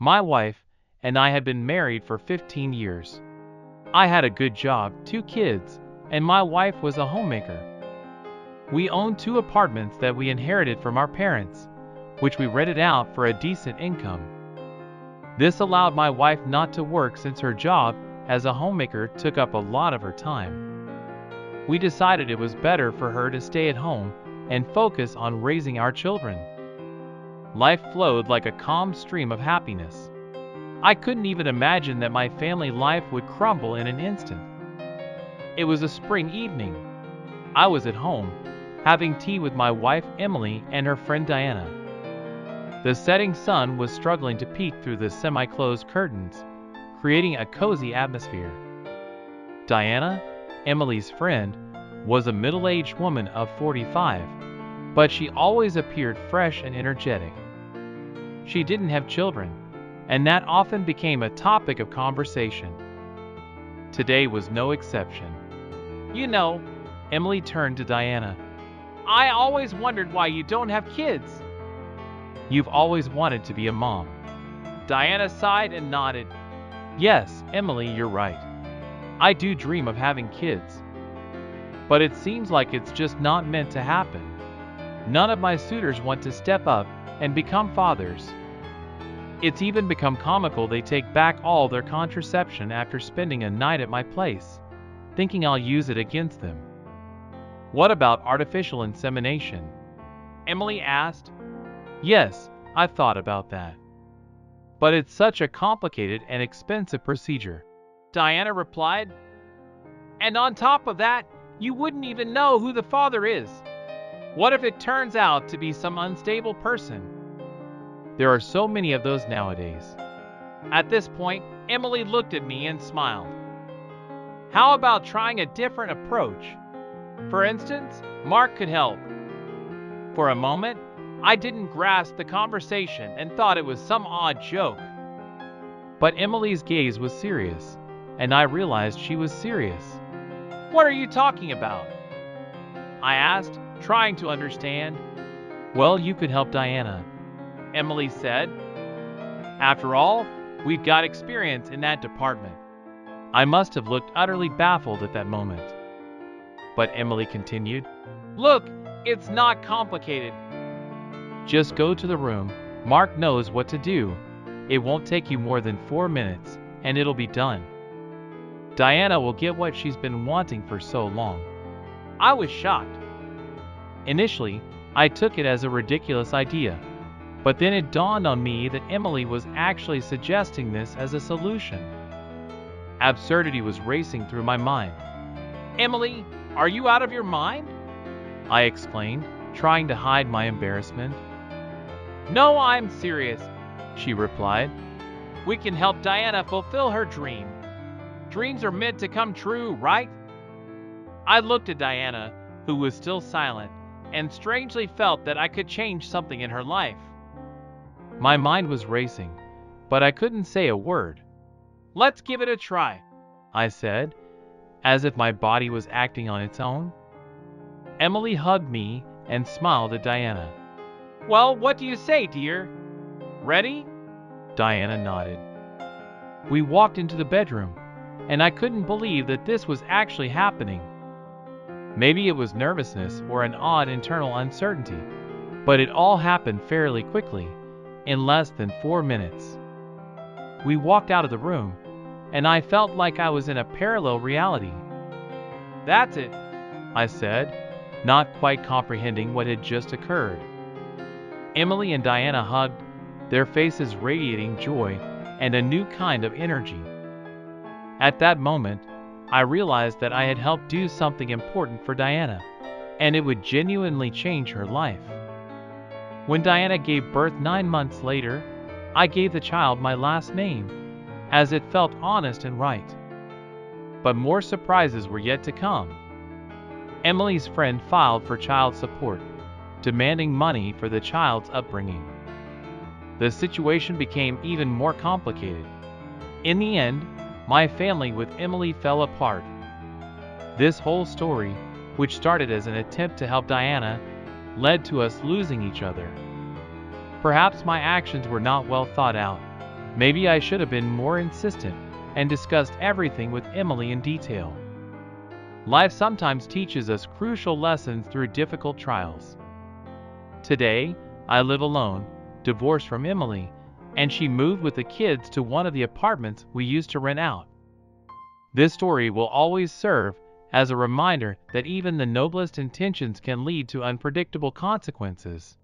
My wife and I had been married for 15 years. I had a good job, 2 kids, and my wife was a homemaker. We owned 2 apartments that we inherited from our parents, which we rented out for a decent income. This allowed my wife not to work since her job as a homemaker took up a lot of her time. We decided it was better for her to stay at home and focus on raising our children. Life flowed like a calm stream of happiness. I couldn't even imagine that my family life would crumble in an instant. It was a spring evening. I was at home, having tea with my wife Emily and her friend Diana. The setting sun was struggling to peek through the semi-closed curtains, creating a cozy atmosphere. Diana, Emily's friend, was a middle-aged woman of 45, but she always appeared fresh and energetic. She didn't have children, and that often became a topic of conversation. Today was no exception. "You know," Emily turned to Diana, "I always wondered why you don't have kids." "You've always wanted to be a mom." Diana sighed and nodded. "Yes, Emily, you're right. I do dream of having kids. But it seems like it's just not meant to happen. None of my suitors want to step up and become fathers. It's even become comical they take back all their contraception after spending a night at my place, thinking I'll use it against them." "What about artificial insemination?" Emily asked. "Yes, I've thought about that. But it's such a complicated and expensive procedure," Diana replied. "And on top of that, you wouldn't even know who the father is. What if it turns out to be some unstable person?" "There are so many of those nowadays." At this point, Emily looked at me and smiled. "How about trying a different approach? For instance, Mark could help." For a moment, I didn't grasp the conversation and thought it was some odd joke. But Emily's gaze was serious, and I realized she was serious. "What are you talking about?" I asked, trying to understand. "Well, you could help Diana," Emily said. "After all, we've got experience in that department." I must have looked utterly baffled at that moment. But Emily continued, "Look, it's not complicated. Just go to the room. Mark knows what to do. It won't take you more than 4 minutes, and it'll be done. Diana will get what she's been wanting for so long." I was shocked. Initially, I took it as a ridiculous idea, but then it dawned on me that Emily was actually suggesting this as a solution. Absurdity was racing through my mind. "Emily, are you out of your mind?" I exclaimed, trying to hide my embarrassment. "No, I'm serious," she replied. "We can help Diana fulfill her dream. Dreams are meant to come true, right?" I looked at Diana, who was still silent, and strangely felt that I could change something in her life. My mind was racing, but I couldn't say a word. "Let's give it a try," I said, as if my body was acting on its own. Emily hugged me and smiled at Diana. "Well, what do you say, dear? Ready?" Diana nodded. We walked into the bedroom, and I couldn't believe that this was actually happening. Maybe it was nervousness or an odd internal uncertainty, but it all happened fairly quickly, in less than 4 minutes. We walked out of the room, and I felt like I was in a parallel reality. "That's it," I said, not quite comprehending what had just occurred. Emily and Diana hugged, their faces radiating joy and a new kind of energy. At that moment, I realized that I had helped do something important for Diana, and it would genuinely change her life. When Diana gave birth 9 months later, I gave the child my last name, as it felt honest and right. But more surprises were yet to come. Emily's friend filed for child support, demanding money for the child's upbringing. The situation became even more complicated. In the end, my family with Emily fell apart. This whole story, which started as an attempt to help Diana, led to us losing each other. Perhaps my actions were not well thought out. Maybe I should have been more insistent and discussed everything with Emily in detail. Life sometimes teaches us crucial lessons through difficult trials. Today, I live alone, divorced from Emily, and she moved with the kids to one of the apartments we used to rent out. This story will always serve as a reminder that even the noblest intentions can lead to unpredictable consequences.